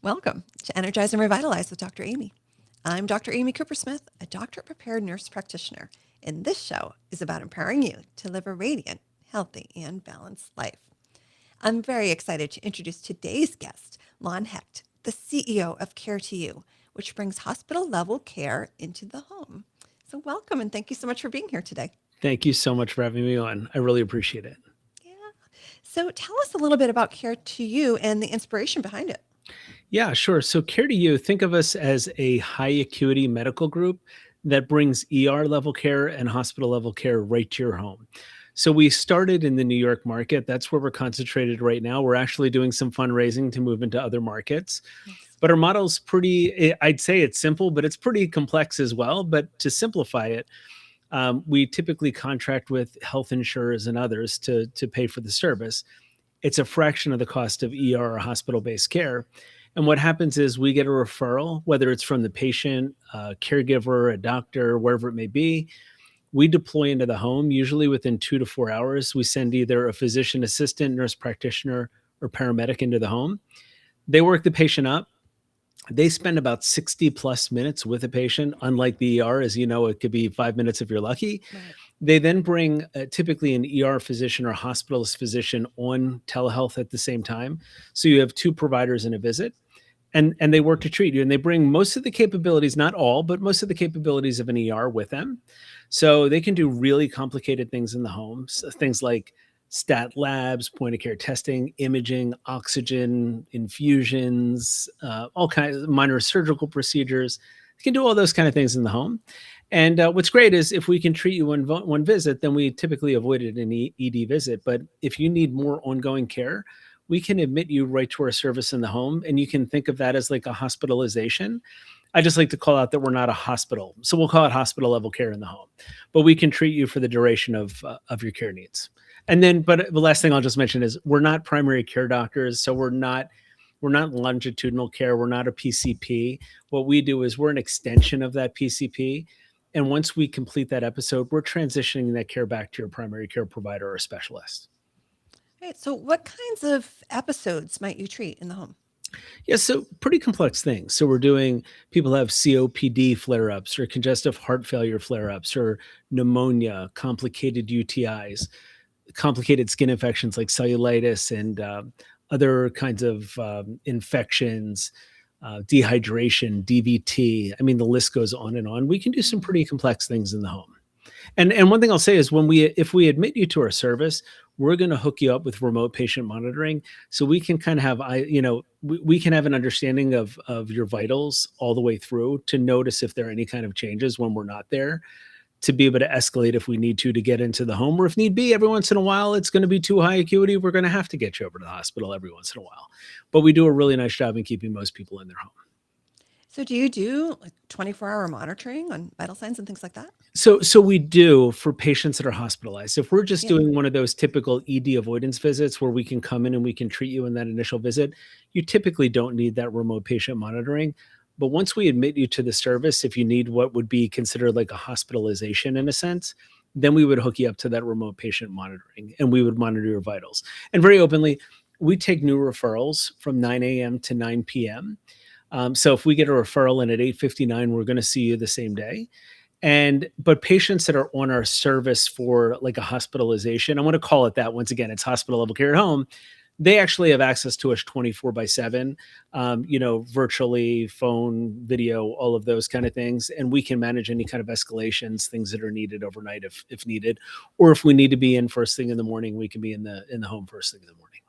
Welcome to Energize and Revitalize with Dr. Amy. I'm Dr. Amy Cooper-Smith, a doctorate-prepared nurse practitioner, and this show is about empowering you to live a radiant, healthy, and balanced life. I'm very excited to introduce today's guest, Lon Hecht, the CEO of Care to You, which brings hospital-level care into the home. So welcome, and thank you so much for being here today. Thank you so much for having me on. I really appreciate it. Yeah. So tell us a little bit about Care to You and the inspiration behind it. Yeah, sure. So Care to You, think of us as a high acuity medical group that brings ER level care and hospital level care right to your home. So we started in the New York market. That's where we're concentrated right now. We're actually doing some fundraising to move into other markets. Nice. But our model's I'd say it's simple, but it's pretty complex as well. But to simplify it, we typically contract with health insurers and others to pay for the service. It's a fraction of the cost of ER or hospital-based care. And what happens is we get a referral, whether it's from the patient, a caregiver, a doctor, wherever it may be. We deploy into the home, usually within 2 to 4 hours. We send either a physician assistant, nurse practitioner, or paramedic into the home. They work the patient up. They spend about 60 plus minutes with a patient. Unlike the ER, as you know, it could be 5 minutes if you're lucky. Right. They then bring typically an ER physician or hospitalist physician on telehealth at the same time. So you have two providers in a visit, and they work to treat you. And they bring most of the capabilities, not all, but most of the capabilities of an ER with them. So they can do really complicated things in the home, so things like stat labs, point of care testing, imaging, oxygen, infusions, all kinds of minor surgical procedures. You can do all those kind of things in the home. And what's great is if we can treat you in one visit, then we typically avoided an ED visit. But if you need more ongoing care, we can admit you right to our service in the home. And you can think of that as like a hospitalization. I just like to call out that we're not a hospital. So we'll call it hospital level care in the home. But we can treat you for the duration of your care needs. And then, but the last thing I'll just mention is we're not primary care doctors. So we're not longitudinal care. We're not a PCP. What we do is we're an extension of that PCP. And once we complete that episode, we're transitioning that care back to your primary care provider or specialist. All right. So what kinds of episodes might you treat in the home? Yeah, so pretty complex things. So we're doing people have COPD flare ups or congestive heart failure flare ups or pneumonia, complicated UTIs, complicated skin infections like cellulitis and other kinds of infections, dehydration, DVT. I mean, the list goes on and on. We can do some pretty complex things in the home. And one thing I'll say is if we admit you to our service, we're going to hook you up with remote patient monitoring, so we can kind of have we can have an understanding of your vitals all the way through to notice if there are any kind of changes when we're not there, to be able to escalate if we need to get into the home, or if need be, every once in a while it's going to be too high acuity. We're going to have to get you over to the hospital every once in a while. But we do a really nice job in keeping most people in their home. So do you do like 24-hour monitoring on vital signs and things like that? So we do for patients that are hospitalized. If we're just Yeah. doing one of those typical ED avoidance visits where we can come in and we can treat you in that initial visit, you typically don't need that remote patient monitoring. But once we admit you to the service, if you need what would be considered like a hospitalization in a sense, then we would hook you up to that remote patient monitoring and we would monitor your vitals. And very openly, we take new referrals from 9 a.m. to 9 p.m. So if we get a referral and at 8:59, we're going to see you the same day. But patients that are on our service for like a hospitalization, I want to call it that. Once again, it's hospital level care at home. They actually have access to us 24/7, virtually, phone, video, all of those kind of things. And we can manage any kind of escalations, things that are needed overnight if needed, or if we need to be in first thing in the morning, we can be in the home first thing in the morning.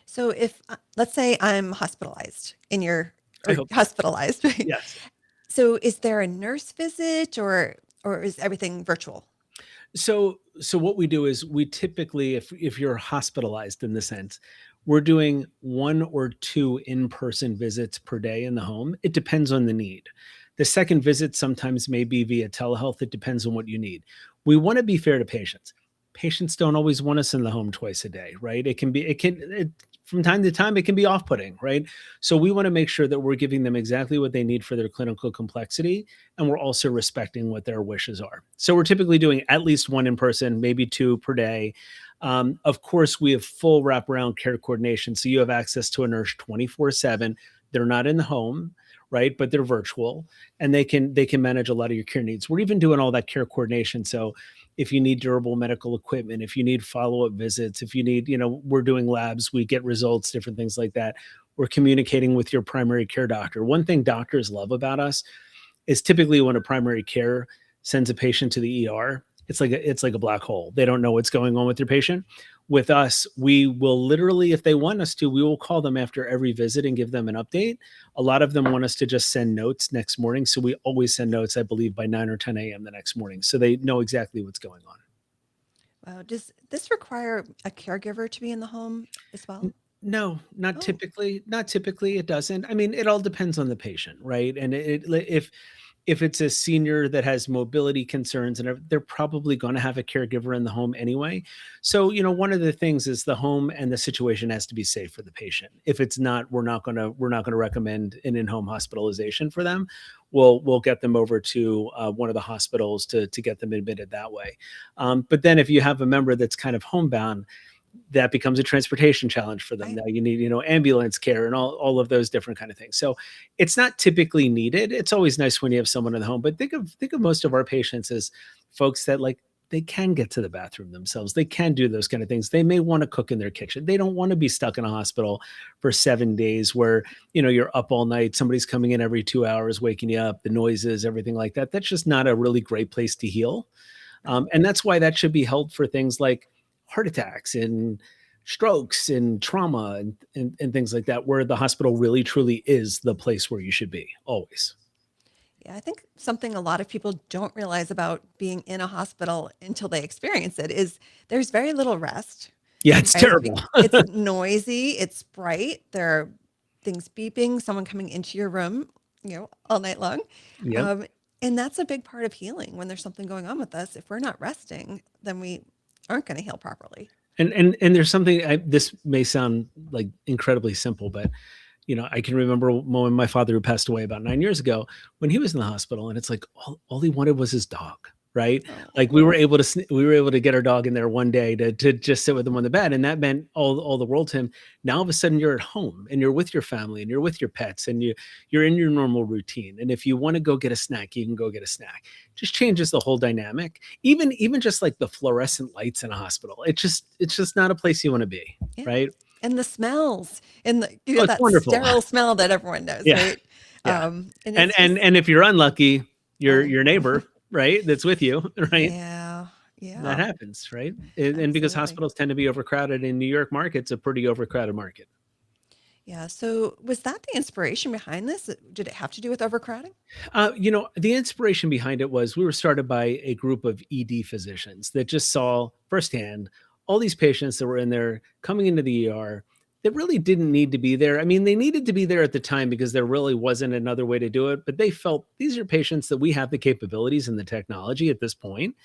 So if let's say I'm hospitalized I hope. hospitalized, right? Yes. So is there a nurse visit or is everything virtual? So what we do is we typically, if you're hospitalized in the sense, we're doing 1 or 2 in-person visits per day in the home. It depends on the need. The second visit sometimes may be via telehealth. It depends on what you need. We want to be fair to patients. Patients don't always want us in the home twice a day, right? From time to time, it can be off-putting, right? So we want to make sure that we're giving them exactly what they need for their clinical complexity, and we're also respecting what their wishes are. So we're typically doing at least 1 in person, maybe 2 per day. Of course, we have full wraparound care coordination. So you have access to a nurse 24/7 They're not in the home, right? But they're virtual, and they can manage a lot of your care needs. We're even doing all that care coordination. So if you need durable medical equipment, if you need follow-up visits, if you need, we're doing labs, we get results, different things like that. We're communicating with your primary care doctor. One thing doctors love about us is typically when a primary care sends a patient to the ER, it's like a black hole. They don't know what's going on with their patient. With us, we will literally, if they want us to, we will call them after every visit and give them an update. A lot of them want us to just send notes next morning. So we always send notes, I believe, by 9 or 10 a.m. the next morning. So they know exactly what's going on. Wow. Does this require a caregiver to be in the home as well? No, not Oh, typically. Not typically. It doesn't. I mean, it all depends on the patient, right? And if it's a senior that has mobility concerns, and they're probably going to have a caregiver in the home anyway. So, one of the things is the home and the situation has to be safe for the patient. If it's not, we're not going to recommend an in-home hospitalization for them. We'll get them over to one of the hospitals to get them admitted that way. But then if you have a member that's kind of homebound, that becomes a transportation challenge for them. right. Now you need, ambulance care and all of those different kind of things. So it's not typically needed. It's always nice when you have someone in the home, but think of most of our patients as folks that like they can get to the bathroom themselves. They can do those kind of things. They may want to cook in their kitchen. They don't want to be stuck in a hospital for 7 days where, you're up all night. Somebody's coming in every 2 hours, waking you up, the noises, everything like that. That's just not a really great place to heal. Right. And that's why that should be held for things like heart attacks and strokes and trauma and things like that, where the hospital really truly is the place where you should be always. Yeah, I think something a lot of people don't realize about being in a hospital until they experience it is there's very little rest, Yeah, it's right? terrible. It's noisy, it's bright, there are things beeping, someone coming into your room, all night long. Yep. Um, and that's a big part of healing when there's something going on with us. If we're not resting, then we aren't going to heal properly. And there's something, this may sound like incredibly simple, but I can remember when my father, who passed away about 9 years ago, when he was in the hospital, and it's like all he wanted was his dog, right? Like we Oh, were able to get our dog in there one day to just sit with him on the bed, and that meant all the world to him. Now all of a sudden you're at home and you're with your family and you're with your pets and you're in your normal routine. And if you want to go get a snack, you can go get a snack. Just changes the whole dynamic. Even just like the fluorescent lights in a hospital, it's just not a place you want to be, yeah. right? And the smells and Oh, it's that wonderful. sterile smell that everyone knows, Yeah. right? Yeah. And And it's and just, and if you're unlucky, your oh, your neighbor, right, that's with you, right? yeah, That yeah, happens, right? And because absolutely. hospitals tend to be overcrowded in New York market, it's a pretty overcrowded market. Yeah. So was that the inspiration behind this? Did it have to do with overcrowding? The inspiration behind it was we were started by a group of ED physicians that just saw firsthand all these patients that were in there coming into the ER that really didn't need to be there. I mean, they needed to be there at the time because there really wasn't another way to do it, but they felt these are patients that we have the capabilities and the technology at this point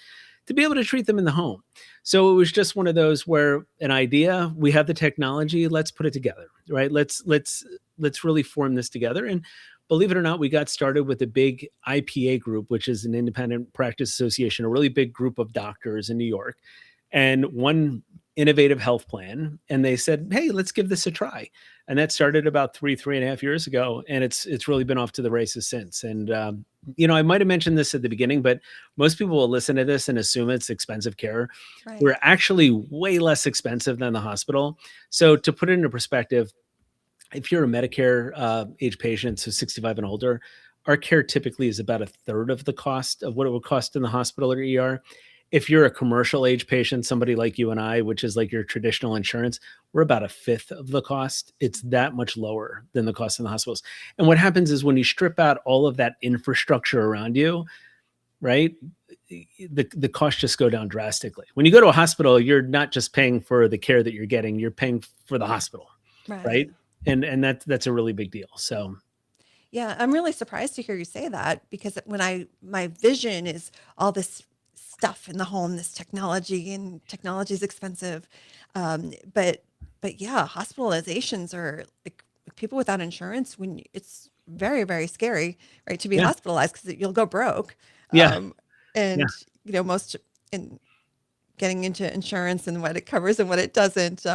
to be able to treat them in the home. So it was just one of those where an idea, we have the technology, let's put it together, right? Let's really form this together. And believe it or not, we got started with a big IPA group, which is an independent practice association, a really big group of doctors in New York, and one innovative health plan. And they said, hey, let's give this a try. And that started about 3.5 years ago. And it's really been off to the races since. And I might have mentioned this at the beginning, but most people will listen to this and assume it's expensive care. Right. We're actually way less expensive than the hospital. So to put it into perspective, if you're a Medicare age patient, so 65 and older, our care typically is about a third of the cost of what it would cost in the hospital or ER. If you're a commercial age patient, somebody like you and I, which is like your traditional insurance, we're about a fifth of the cost. It's that much lower than the cost in the hospitals. And what happens is when you strip out all of that infrastructure around you, right? The costs just go down drastically. When you go to a hospital, you're not just paying for the care that you're getting, you're paying for the hospital, Right. right? And that's a really big deal. So Yeah, I'm really surprised to hear you say that because my vision is all this stuff in the home, this technology, and technology is expensive. But yeah, hospitalizations are like people without insurance when it's very, very scary, right, to be yeah, hospitalized because you'll go broke. yeah, Um, yeah. and most in getting into insurance and what it covers and what it doesn't,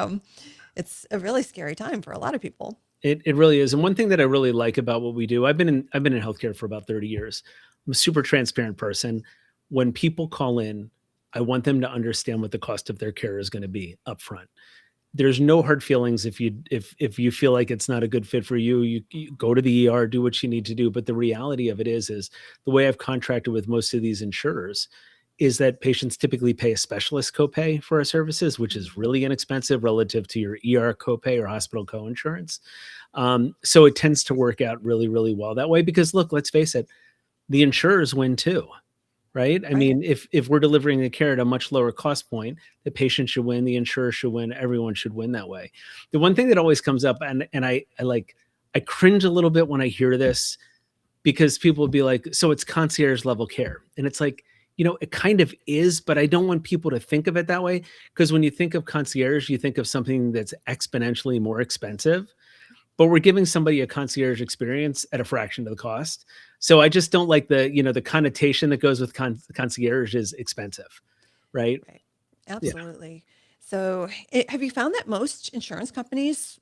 it's a really scary time for a lot of people. It really is. And one thing that I really like about what we do, I've been in healthcare for about 30 years. I'm a super transparent person. When people call in, I want them to understand what the cost of their care is going to be upfront. There's no hard feelings if you feel like it's not a good fit for you, you go to the ER, do what you need to do. But the reality of it is the way I've contracted with most of these insurers is that patients typically pay a specialist copay for our services, which is Mhm. really inexpensive relative to your ER copay or hospital coinsurance. So it tends to work out really, really well that way because look, let's face it, the insurers win too, right? I Right. mean, if we're delivering the care at a much lower cost point, the patient should win, the insurer should win, everyone should win that way. The one thing that always comes up, and I cringe a little bit when I hear this because people will be like, so it's concierge level care. And it's like, it kind of is, but I don't want people to think of it that way. Because when you think of concierge, you think of something that's exponentially more expensive, but we're giving somebody a concierge experience at a fraction of the cost. So I just don't like the connotation that goes with concierge is expensive, right? Right. Yeah. Absolutely. So, have you found that most insurance companies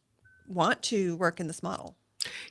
want to work in this model?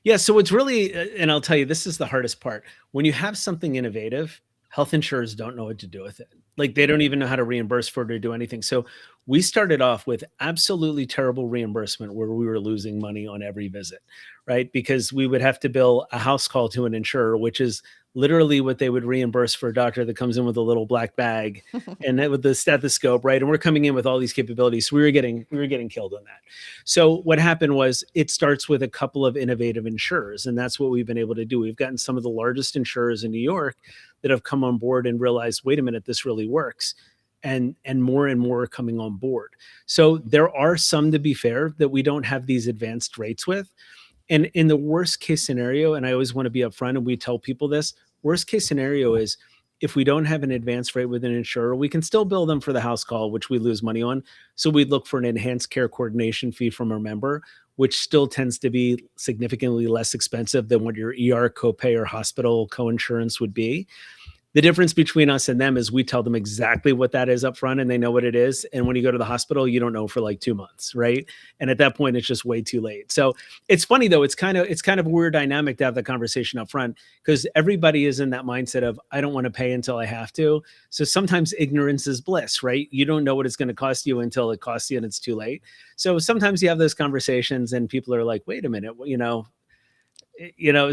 Yeah, so it's really, and I'll tell you, this is the hardest part. When you have something innovative, health insurers don't know what to do with it. Like they don't Mhm. even know how to reimburse for it or do anything. So we started off with absolutely terrible reimbursement where we were losing money on every visit, right? Because we would have to bill a house call to an insurer, which is literally what they would reimburse for a doctor that comes in with a little black bag and with the stethoscope, right? And we're coming in with all these capabilities. So we were getting killed on that. So what happened was it starts with a couple of innovative insurers, and that's what we've been able to do. We've gotten some of the largest insurers in New York that have come on board and realized, wait a minute, this really works. And more are coming on board. So there are some, to be fair, that we don't have these advanced rates with. And in the worst case scenario, and I always want to be upfront and we tell people this, worst case scenario is if we don't have an advanced rate with an insurer, we can still bill them for the house call, which we lose money on. So we'd look for an enhanced care coordination fee from our member, which still tends to be significantly less expensive than what your ER copay or hospital coinsurance would be. The difference between us and them is we tell them exactly what that is up front and they know what it is. And when you go to the hospital, you don't know for like 2 months, right? And at that point, it's just way too late. So it's funny though, it's kind of a weird dynamic to have the conversation up front because everybody is in that mindset of I don't want to pay until I have to. So sometimes ignorance is bliss, right? You don't know what it's going to cost you until it costs you and it's too late. So sometimes you have those conversations and people are like, wait a minute,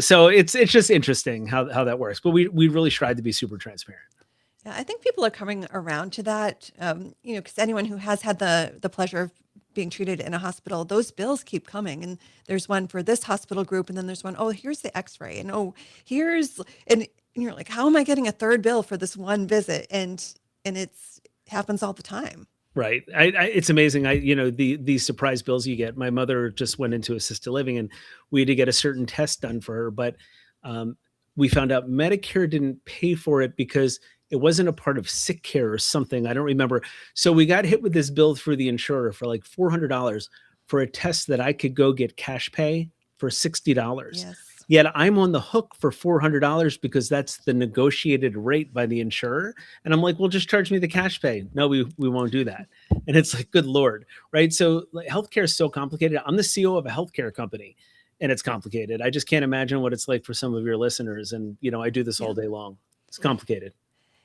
so it's just interesting how that works, but we really tried to be super transparent. Yeah, I think people are coming around to that. Because anyone who has had the pleasure of being treated in a hospital, those bills keep coming, and there's one for this hospital group, and then there's one. Oh, here's the X-ray, and oh, here's and you're like, how am I getting a third bill for this one visit? And it's happens all the time. Right. It's amazing. These surprise bills you get. My mother just went into assisted living and we had to get a certain test done for her, but um, we found out Medicare didn't pay for it because it wasn't a part of sick care or something. I don't remember. So we got hit with this bill through the insurer for like $400 for a test that I could go get cash pay for $60. Yes. Yet I'm on the hook for $400 because that's the negotiated rate by the insurer. And I'm like, well, just charge me the cash pay. No, we won't do that. And it's like, good Lord. Right. So like, healthcare is so complicated. I'm the CEO of a healthcare company and it's complicated. I just can't imagine what it's like for some of your listeners. And, I do this all Yeah. day long. It's complicated.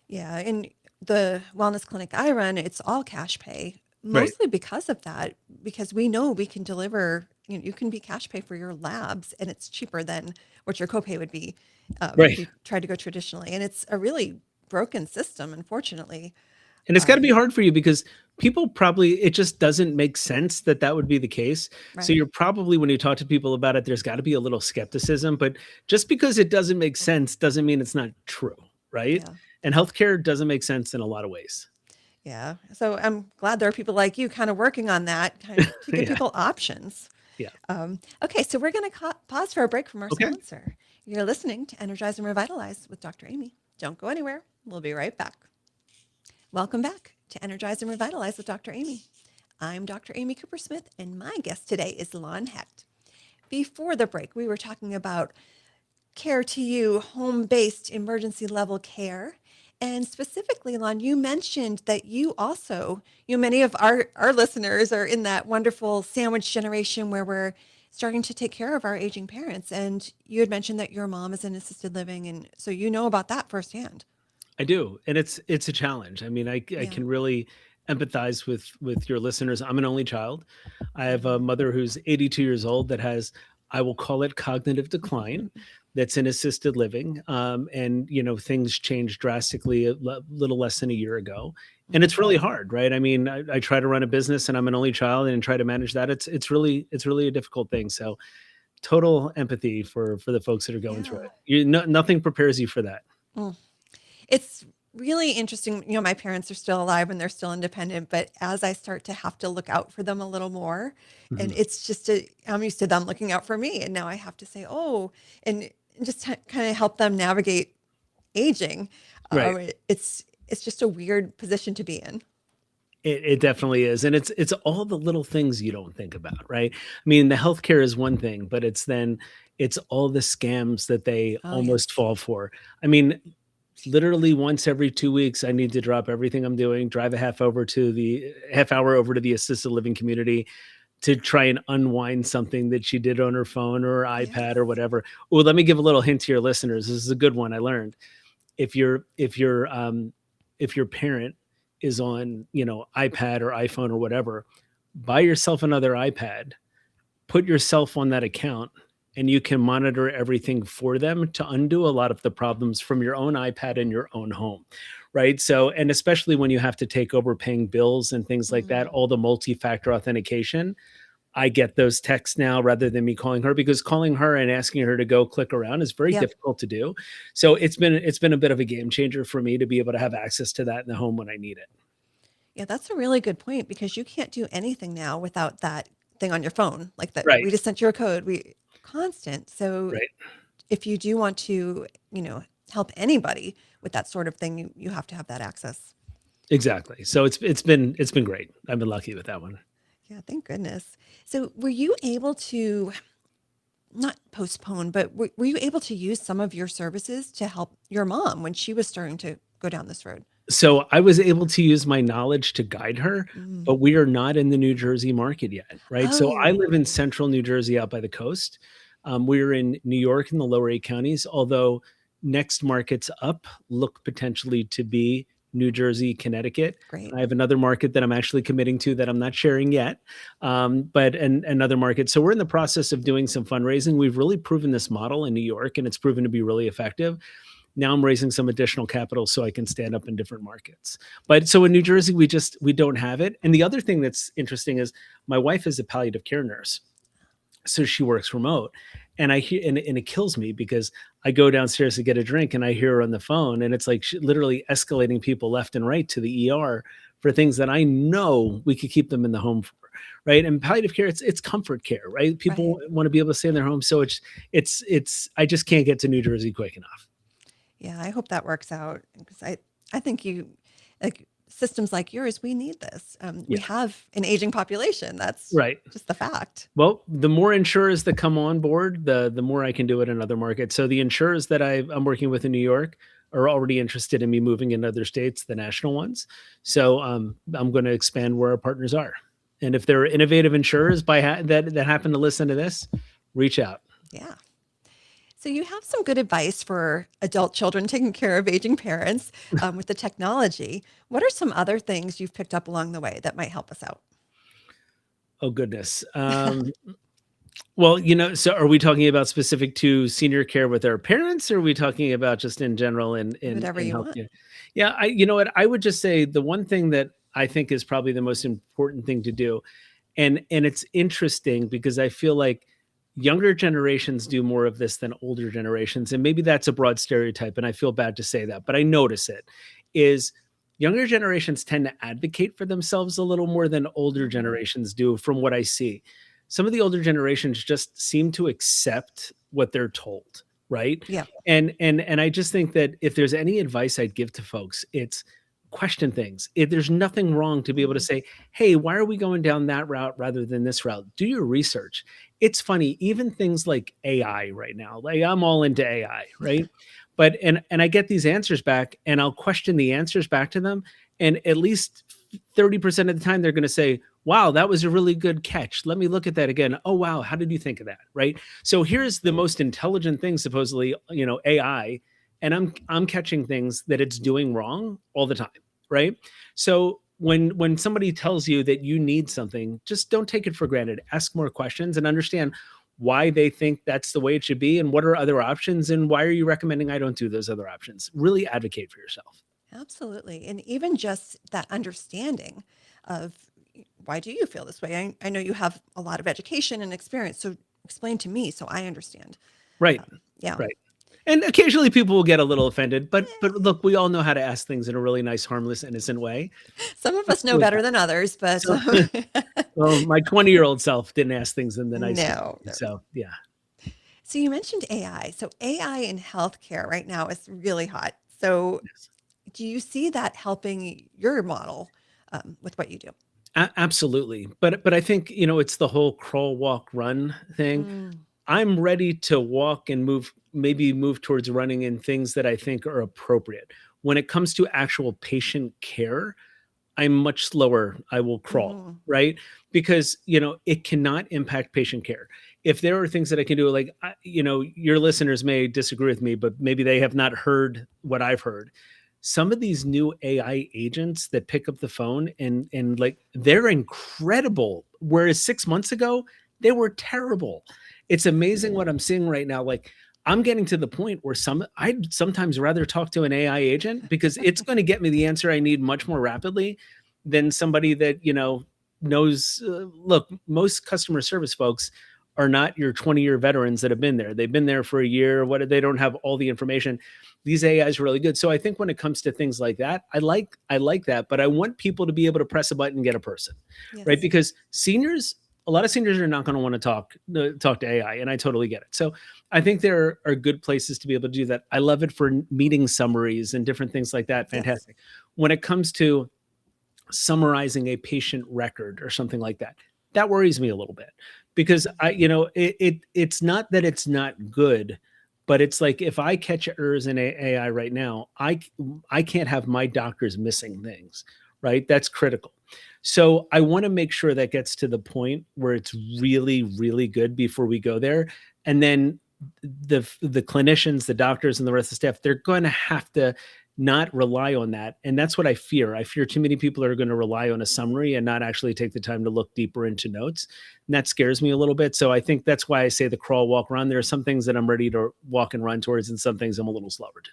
Yeah, and the wellness clinic I run, it's all cash pay, Right. mostly because of that, because we know we can deliver, you can be cash pay for your labs and it's cheaper than what your copay would be if Right. you tried to go traditionally. And it's a really broken system, unfortunately. And it's got to be Um, hard for you because people probably, it just doesn't make sense that that would be the case. So right. you're probably, when you talk to people about it, there's got to be a little skepticism. But just because it doesn't make sense doesn't mean it's not true. Right. Yeah. And healthcare doesn't make sense in a lot of ways. Yeah. So I'm glad there are people like you kind of working on that kind of to give Yeah. people options. Yeah. Okay, so we're going to pause for a break from our Okay. sponsor. You're listening to Energize and Revitalize with Dr. Amy. Don't go anywhere. We'll be right back. Welcome back to Energize and Revitalize with Dr. Amy. I'm Dr. Amy Cooper Smith, and my guest today is Lon Hecht. Before the break, we were talking about care to you, home based emergency level care. And specifically, Lon, you mentioned that you also, many of our listeners are in that wonderful sandwich generation where we're starting to take care of our aging parents. And you had mentioned that your mom is in assisted living, and so you know about that firsthand. I do, and it's a challenge. I mean, I Yeah. can really empathize with your listeners. I'm an only child. I have a Hmm. mother who's 82 years old that has, I will call it cognitive decline, that's in assisted living. And things changed drastically little less than a year ago, and it's really Hmm. hard, right? I mean, I try to run a business, and I'm an only child, and try to manage that. It's really a difficult thing. So total empathy for the folks that are going through Yeah. it. Nothing prepares you for that. Mm. It's really interesting. My parents are still alive and they're still independent, but as I start to have to look out for them a little more, and Mhm. it's just I'm used to them looking out for me, and now I have to say, oh, and just kind of help them navigate aging. Right. It's just a weird position to be in. It definitely is, and it's all the little things you don't think about, right? I mean, the healthcare is one thing, but it's all the scams that they Oh almost yes. fall for. I mean, literally once every 2 weeks, I need to drop everything I'm doing, drive a half hour over to the assisted living community to try and unwind something that she did on her phone or her iPad or Yes. whatever. Well, let me give a little hint to your listeners. This is a good one I learned. If your parent is on iPad or iPhone or whatever, buy yourself another iPad, put yourself on that account, and you can monitor everything for them to undo a lot of the problems from your own iPad in your own home, right? So, and especially when you have to take over paying bills and things like that, Mm. all the multi-factor authentication, I get those texts now rather than me calling her, because calling her and asking her to go click around is very Yep. difficult to do. So it's been a bit of a game changer for me to be able to have access to that in the home when I need it. Yeah, that's a really good point because you can't do anything now without that thing on your phone. Like that, Right. we just sent you a code. We constant. So Right. if you do want to, help anybody with that sort of thing, you have to have that access. Exactly. So it's been great. I've been lucky with that one. Yeah, thank goodness. So were you able to not postpone, but were you able to use some of your services to help your mom when she was starting to go down this road? So I was able to use my knowledge to guide her, but Mm. we are not in the New Jersey market yet, right? So I Oh, live in central New Jersey out by the coast. We're in New York in the lower eight counties, although next markets up look potentially to be New Jersey, Connecticut. great. I have another market that I'm actually committing to that I'm not sharing yet, but another market. So we're in the process of doing some fundraising. We've really proven this model in New York, and it's proven to be really effective. Now I'm raising some additional capital so I can stand up in different markets. But so in New Jersey, we don't have it. And the other thing that's interesting is my wife is a palliative care nurse, so she works remote. And I hear, and it kills me because I go downstairs to get a drink and I hear her on the phone, and it's like she literally escalating people left and right to the ER for things that I know we could keep them in the home for, right? And palliative care, it's comfort care, right? Right. People want to be able to stay in their home, so it's I just can't get to New Jersey quick enough. Yeah, I hope that works out because I think you like systems like yours. We need this. We Yeah, have an aging population. That's right. just the fact. Well, the more insurers that come on board, the more I can do it in other markets. So the insurers that I'm working with in New York are already interested in me moving in other states, the national ones. So I'm going to expand where our partners are. And if there are innovative insurers that happen to listen to this, reach out. Yeah. So you have some good advice for adult children taking care of aging parents with the technology. What are some other things you've picked up along the way that might help us out? Oh goodness. Well, so are we talking about specific to senior care with our parents, or are we talking about just in general Whatever in you want. healthcare? Yeah, you know what? I would just say the one thing that I think is probably the most important thing to do, and it's interesting because I feel like younger generations do more of this than older generations, and maybe that's a broad stereotype, and I feel bad to say that, but I notice it, is younger generations tend to advocate for themselves a little more than older Hmm. generations do from what I see. Some of the older generations just seem to accept what they're told, right? Yeah. And I just think that if there's any advice I'd give to folks, it's question things. There's nothing wrong to be able to Hmm. say, "Hey, why are we going down that route rather than this route?" Do your research. It's funny, even things like AI right now. Like I'm all into AI, right? But and I get these answers back and I'll question the answers back to them, and at least 30% of the time they're going to say, wow, that was a really good catch. Let me look at that again. Oh, wow, how did you think of that? Right. So here's the most intelligent thing, supposedly, AI, and I'm catching things that it's doing wrong all the time. Right. So when somebody tells you that you need something, just don't take it for granted. Ask more questions and understand why they think that's the way it should be and what are other options and why are you recommending I don't do those other options. Really advocate for yourself. Absolutely. And even just that understanding of why do you feel this way? I know you have a lot of education and experience, so explain to me so I understand. Right. Yeah. Right. And occasionally people will get a little offended, but Eh, look, we all know how to ask things in a really nice, harmless, innocent way. some of Let's us go know with better that. than others, but So, well, my 20-year-old self didn't ask things in the nicest no, way. no. So, yeah. So you mentioned AI. So AI in healthcare right now is really hot. So Yes. do you see that helping your model with what you do? Absolutely. But I think, it's the whole crawl, walk, run thing. Mm, I'm ready to walk and maybe move towards running in things that I think are appropriate. When it comes to actual patient care, I'm much slower. I will crawl, mhm, right? Because, it cannot impact patient care. If there are things that I can do, like, your listeners may disagree with me, but maybe they have not heard what I've heard. Some of these new AI agents that pick up the phone and like they're incredible. Whereas 6 months ago, they were terrible. It's amazing what I'm seeing right now. Like I'm getting to the point where I'd sometimes rather talk to an AI agent because it's going to get me the answer I need much more rapidly than somebody that, knows. Look, most customer service folks are not your 20-year veterans that have been there. They've been there for a year. They don't have all the information. These AIs are really good. So I think when it comes to things like that, I like that, but I want people to be able to press a button and get a person, right? yes. Because a lot of seniors are not going to want to talk to AI, and I totally get it. So I think there are good places to be able to do that. I love it for meeting summaries and different things like that. Yes. Fantastic. When it comes to summarizing a patient record or something like that, that worries me a little bit because it's not that it's not good, but it's like if I catch errors in AI right now, I can't have my doctors missing things, right? That's critical. So I want to make sure that gets to the point where it's really, really good before we go there. And then the clinicians, the doctors, and the rest of the staff, they're going to have to not rely on that. And that's what I fear. I fear too many people are going to rely on a summary and not actually take the time to look deeper into notes. And that scares me a little bit. So I think that's why I say the crawl, walk, run. There are some things that I'm ready to walk and run towards, and some things I'm a little slower to.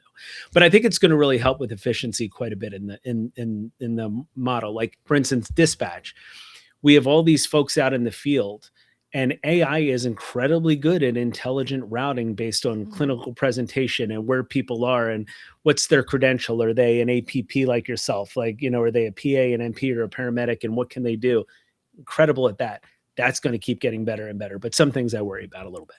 But I think it's going to really help with efficiency quite a bit in the model. Like for instance, dispatch. We have all these folks out in the field, and AI is incredibly good at intelligent routing based on Mhm. clinical presentation and where people are and what's their credential. Are they an APP like yourself? Like, are they a PA, an MP, or a paramedic? And what can they do? Incredible at that. That's going to keep getting better and better. But some things I worry about a little bit.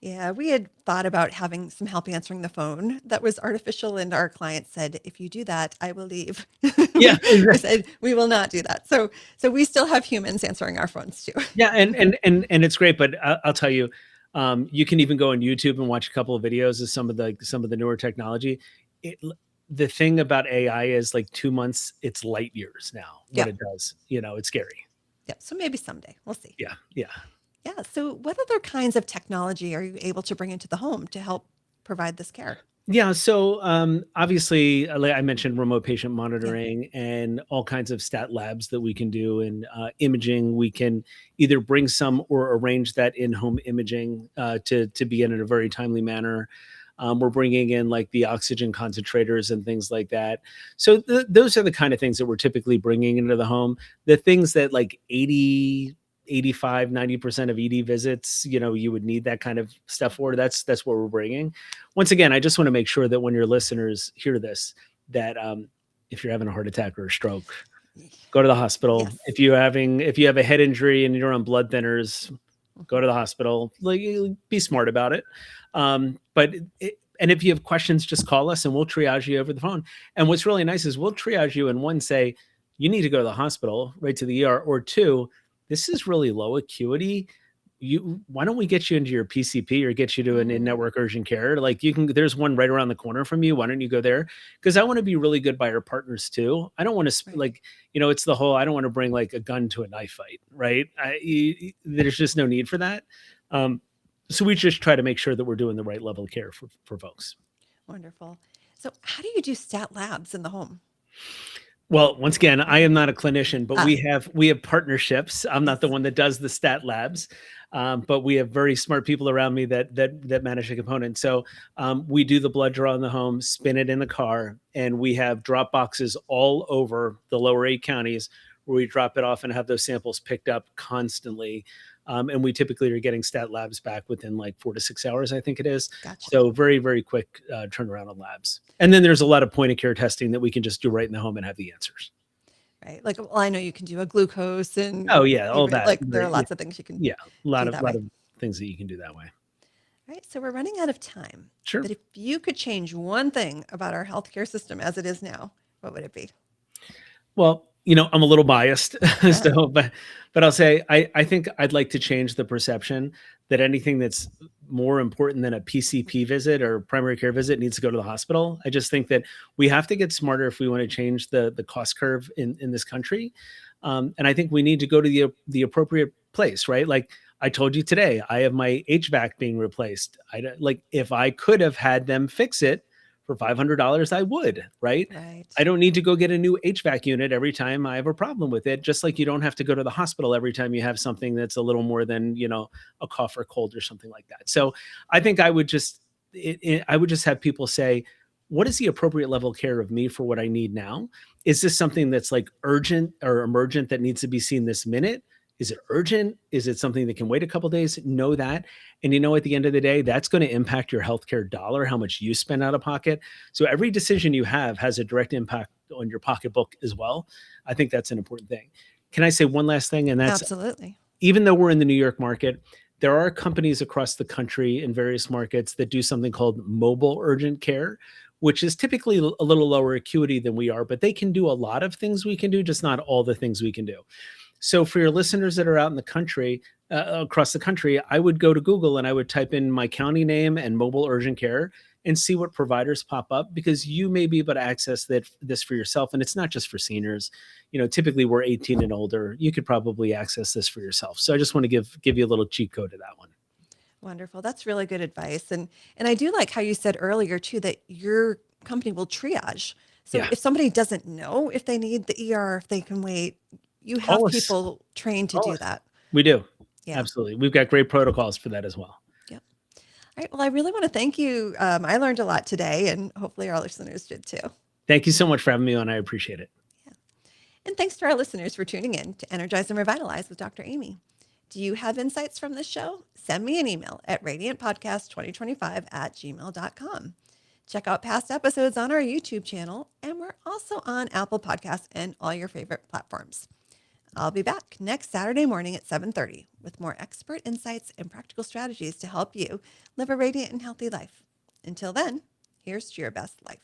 Yeah, we had thought about having some help answering the phone that was artificial, and our client said, "If you do that, I will leave." Yeah, We said, "We will not do that." So we still have humans answering our phones too. yeah, and it's great. But I'll tell you, you can even go on YouTube and watch a couple of videos of some of the newer technology. It, the thing about AI is like 2 months, it's light years now. What Yeah, it does, it's scary. yeah. So maybe someday we'll see. Yeah, yeah. Yeah. So what other kinds of technology are you able to bring into the home to help provide this care? Yeah, so obviously, like I mentioned remote patient Yeah. monitoring and all kinds of stat labs that we can do, and imaging. We can either bring some or arrange that in-home imaging to be in a very timely manner. We're bringing in like the oxygen concentrators and things like that. So those are the kind of things that we're typically bringing into the home. The things that like 85, 90% of ED visits, you would need that kind of stuff for. That's what we're bringing. Once again, I just want to make sure that when your listeners hear this, that if you're having a heart attack or a stroke, go to the hospital. Yes. If you have a head injury and you're on blood thinners, go Mhm. to the hospital. Like, be smart about it. But and if you have questions, just call us and we'll triage you over the phone. And what's really nice is we'll triage you and one, say you need to go to the hospital, right to the ER, or two, this is really low acuity. why don't we get you into your PCP or get you to an in-network urgent care? Like there's one right around the corner from you. Why don't you go there? Because I want to be really good by our partners too. I don't want to Right. it's the whole, I don't want to bring like a gun to a knife fight, right? There's just no need for that. So we just try to make sure that we're doing the right level of care for folks. Wonderful. So, how do you do stat labs in the home? Well, once again, I am not a clinician, but Ah, we have partnerships. I'm not the yes. one that does the stat labs, but we have very smart people around me that manage the component. So we do the blood draw in the home, spin it in the car, and we have drop boxes all over the lower 8 counties where we drop it off and have those samples picked up constantly. And we typically are getting stat labs back within like 4 to 6 hours, I think it is. Gotcha. So very, very quick turnaround on labs. And then there's a lot of point of care testing that we can just do right in the home and have the answers. Right. Like, well, I know you can do a glucose Oh and yeah, all that. like there are lots of things you can Yeah, a lot do of that way. things that you can do that way. Right. So we're running out of time. Sure. But if you could change one thing about our healthcare system as it is now, what would it be? Well, I'm a little biased, Yeah. so but I'll say I think I'd like to change the perception that anything that's more important than a PCP visit or primary care visit needs to go to the hospital. I just think that we have to get smarter if we want to change the cost curve in this country, and I think we need to go to the appropriate place, right? Like I told you today, I have my HVAC being replaced. Like if I could have had them fix it for $500, I would, right? Right. I don't need to go get a new HVAC unit every time I have a problem with it. Just like you don't have to go to the hospital every time you have something that's a little more than, a cough or cold or something like that. So I think I would just have people say, what is the appropriate level of care of me for what I need now? Is this something that's like urgent or emergent that needs to be seen this minute? Is it urgent? Is it something that can wait a couple days? Know that. And at the end of the day, that's going to impact your healthcare dollar, how much you spend out of pocket. So every decision you have has a direct impact on your pocketbook as well. I think that's an important thing. Can I say one last thing? And that's, Absolutely. even though we're in the New York market, there are companies across the country in various markets that do something called mobile urgent care, which is typically a little lower acuity than we are, but they can do a lot of things we can do, just not all the things we can do. So for your listeners that are out in the country, across the country, I would go to Google and I would type in my county name and mobile urgent care and see what providers pop up, because you may be able to access this for yourself. And it's not just for seniors. Typically we're 18 and older. You could probably access this for yourself. So I just want to give you a little cheat code to that one. Wonderful. That's really good advice. And I do like how you said earlier too that your company will triage. So Yeah. if somebody doesn't know if they need the ER, if they can wait, you have Call us. people trained to Call do us. that. We do. Yeah. Absolutely. We've got great protocols for that as well. Yep. All right. Well, I really want to thank you. I learned a lot today, and hopefully our listeners did too. Thank you so much for having me on. I appreciate it. Yeah. And thanks to our listeners for tuning in to Energize and Revitalize with Dr. Amy. Do you have insights from this show? Send me an email at radiantpodcast2025@gmail.com. Check out past episodes on our YouTube channel, and we're also on Apple Podcasts and all your favorite platforms. I'll be back next Saturday morning at 7:30 with more expert insights and practical strategies to help you live a radiant and healthy life. Until then, here's to your best life.